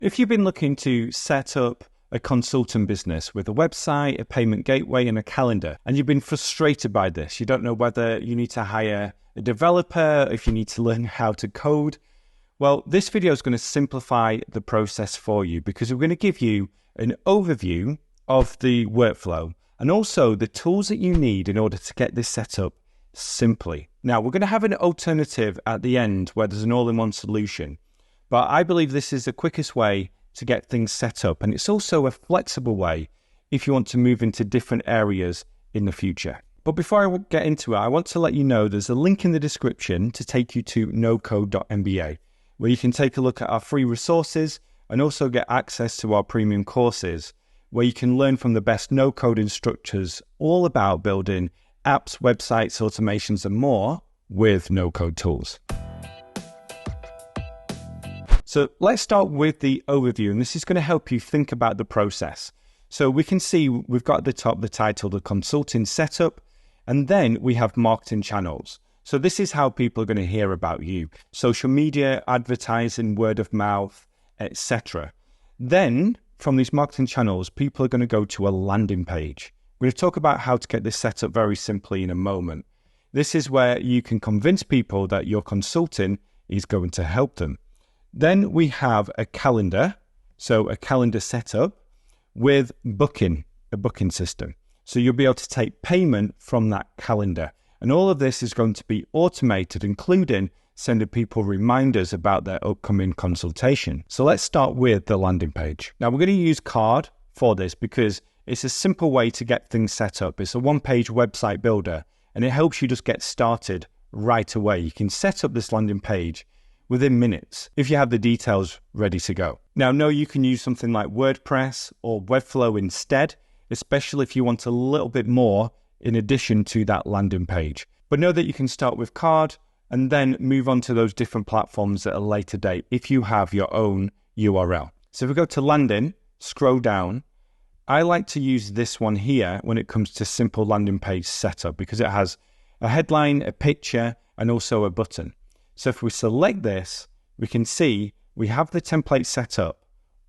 If you've been looking to set up a consultant business with a website, a payment gateway, and a calendar, and you've been frustrated by this, you don't know whether you need to hire a developer, if you need to learn how to code, well, this video is going to simplify the process for you because we're going to give you an overview of the workflow and also the tools that you need in order to get this set up simply. Now, we're going to have an alternative at the end where there's an all-in-one solution. But I believe this is the quickest way to get things set up. And it's also a flexible way if you want to move into different areas in the future. But before I get into it, I want to let you know there's a link in the description to take you to nocode.mba, where you can take a look at our free resources and also get access to our premium courses, where you can learn from the best no-code instructors all about building apps, websites, automations, and more with no-code tools. So let's start with the overview, and this is going to help you think about the process. So we can see we've got at the top the title, the consulting setup, and then we have marketing channels. So this is how people are going to hear about you. Social media, advertising, word of mouth, etc. Then from these marketing channels, people are going to go to a landing page. We're going to talk about how to get this set up very simply in a moment. This is where you can convince people that your consulting is going to help them. Then we have a calendar, so a calendar setup with booking, a booking system. So you'll be able to take payment from that calendar. And all of this is going to be automated, including sending people reminders about their upcoming consultation. So let's start with the landing page. Now we're going to use Card for this because it's a simple way to get things set up. It's a one-page website builder, and it helps you just get started right away. You can set up this landing page within minutes if you have the details ready to go. Now, no, you can use something like WordPress or Webflow instead, especially if you want a little bit more in addition to that landing page. But know that you can start with Card and then move on to those different platforms at a later date if you have your own URL. So if we go to landing, scroll down, I like to use this one here when it comes to simple landing page setup because it has a headline, a picture, and also a button. So if we select this, we can see we have the template set up.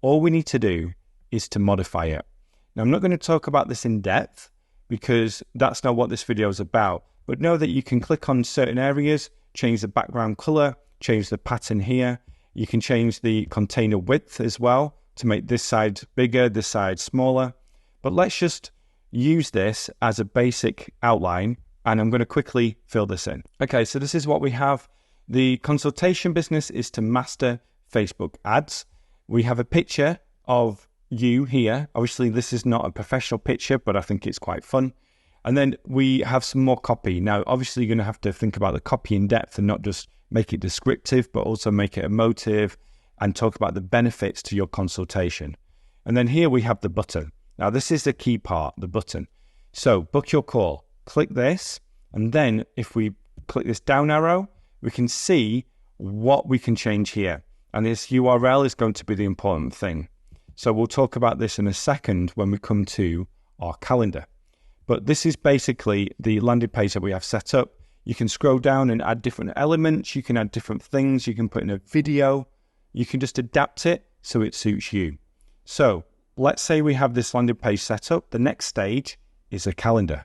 All we need to do is to modify it. Now, I'm not going to talk about this in depth because that's not what this video is about, but know that you can click on certain areas, change the background color, change the pattern here. You can change the container width as well to make this side bigger, this side smaller. But let's just use this as a basic outline, and I'm going to quickly fill this in. Okay, so this is what we have. The consultation business is to master Facebook ads. We have a picture of you here. Obviously, this is not a professional picture, but I think it's quite fun. And then we have some more copy. Now, obviously, you're going to have to think about the copy in depth and not just make it descriptive, but also make it emotive and talk about the benefits to your consultation. And then here we have the button. Now, this is the key part, the button. So book your call. Click this. And then if we click this down arrow, we can see what we can change here. And this URL is going to be the important thing. So we'll talk about this in a second when we come to our calendar. But this is basically the landing page that we have set up. You can scroll down and add different elements. You can add different things. You can put in a video. You can just adapt it so it suits you. So let's say we have this landing page set up. The next stage is a calendar.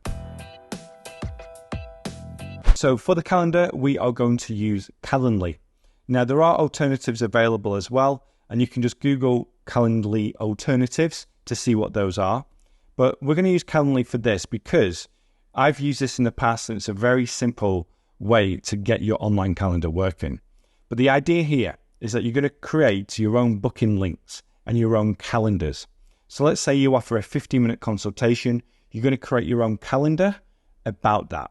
So for the calendar, we are going to use Calendly. Now, there are alternatives available as well, and you can just Google Calendly alternatives to see what those are. But we're going to use Calendly for this because I've used this in the past, and it's a very simple way to get your online calendar working. But the idea here is that you're going to create your own booking links and your own calendars. So let's say you offer a 15-minute consultation. You're going to create your own calendar about that.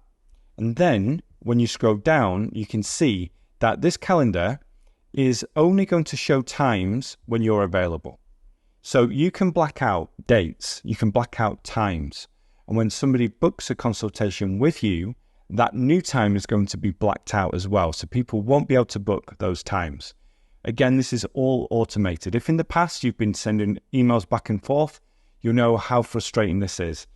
And then when you scroll down, you can see that this calendar is only going to show times when you're available. So you can black out dates, you can black out times. And when somebody books a consultation with you, that new time is going to be blacked out as well. So people won't be able to book those times. Again, this is all automated. If in the past you've been sending emails back and forth, you'll know how frustrating this is.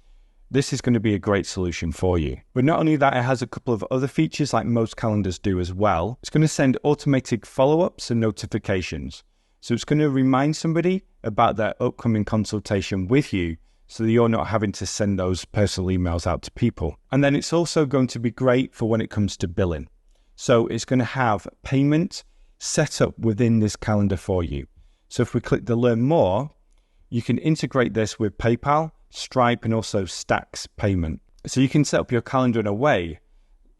This is going to be a great solution for you. But not only that, it has a couple of other features like most calendars do as well. It's going to send automated follow-ups and notifications. So it's going to remind somebody about their upcoming consultation with you so that you're not having to send those personal emails out to people. And then it's also going to be great for when it comes to billing. So it's going to have payment set up within this calendar for you. So if we click the Learn More, you can integrate this with PayPal, Stripe, and also Stacks payment. So you can set up your calendar in a way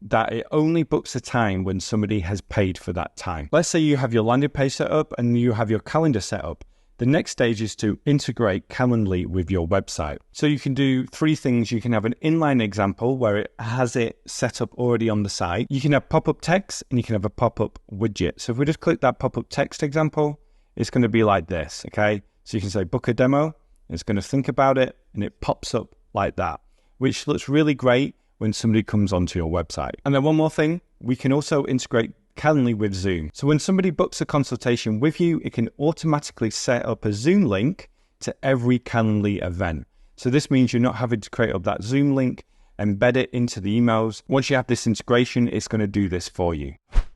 that it only books a time when somebody has paid for that time. Let's say you have your landing page set up and you have your calendar set up. The next stage is to integrate Calendly with your website. So you can do three things. You can have an inline example where it has it set up already on the site. You can have pop-up text and you can have a pop-up widget. So if we just click that pop-up text example, it's going to be like this, okay? So you can say book a demo, it's going to think about it, and it pops up like that, which looks really great when somebody comes onto your website. And then one more thing, we can also integrate Calendly with Zoom. So when somebody books a consultation with you, it can automatically set up a Zoom link to every Calendly event. So this means you're not having to create up that Zoom link, embed it into the emails. Once you have this integration, it's going to do this for you.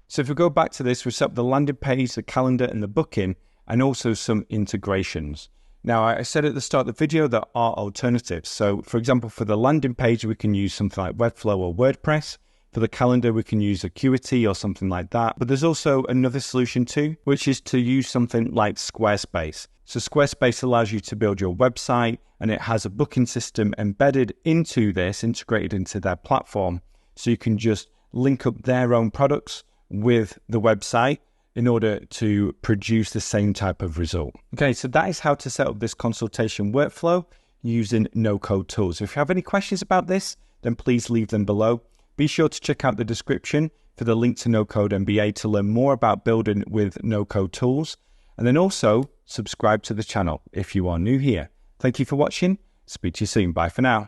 So if we go back to this, we set up the landing page, the calendar, and the booking, and also some integrations. Now, I said at the start of the video there are alternatives. So for example, for the landing page, we can use something like Webflow or WordPress. For the calendar, we can use Acuity or something like that. But there's also another solution too, which is to use something like Squarespace. So Squarespace allows you to build your website, and it has a booking system embedded into this, integrated into their platform. So you can just link up their own products with the website in order to produce the same type of result. Okay, so that is how to set up this consultation workflow using no-code tools. If you have any questions about this, then please leave them below. Be sure to check out the description for the link to No Code MBA to learn more about building with no-code tools. And then also subscribe to the channel if you are new here. Thank you for watching. Speak to you soon. Bye for now.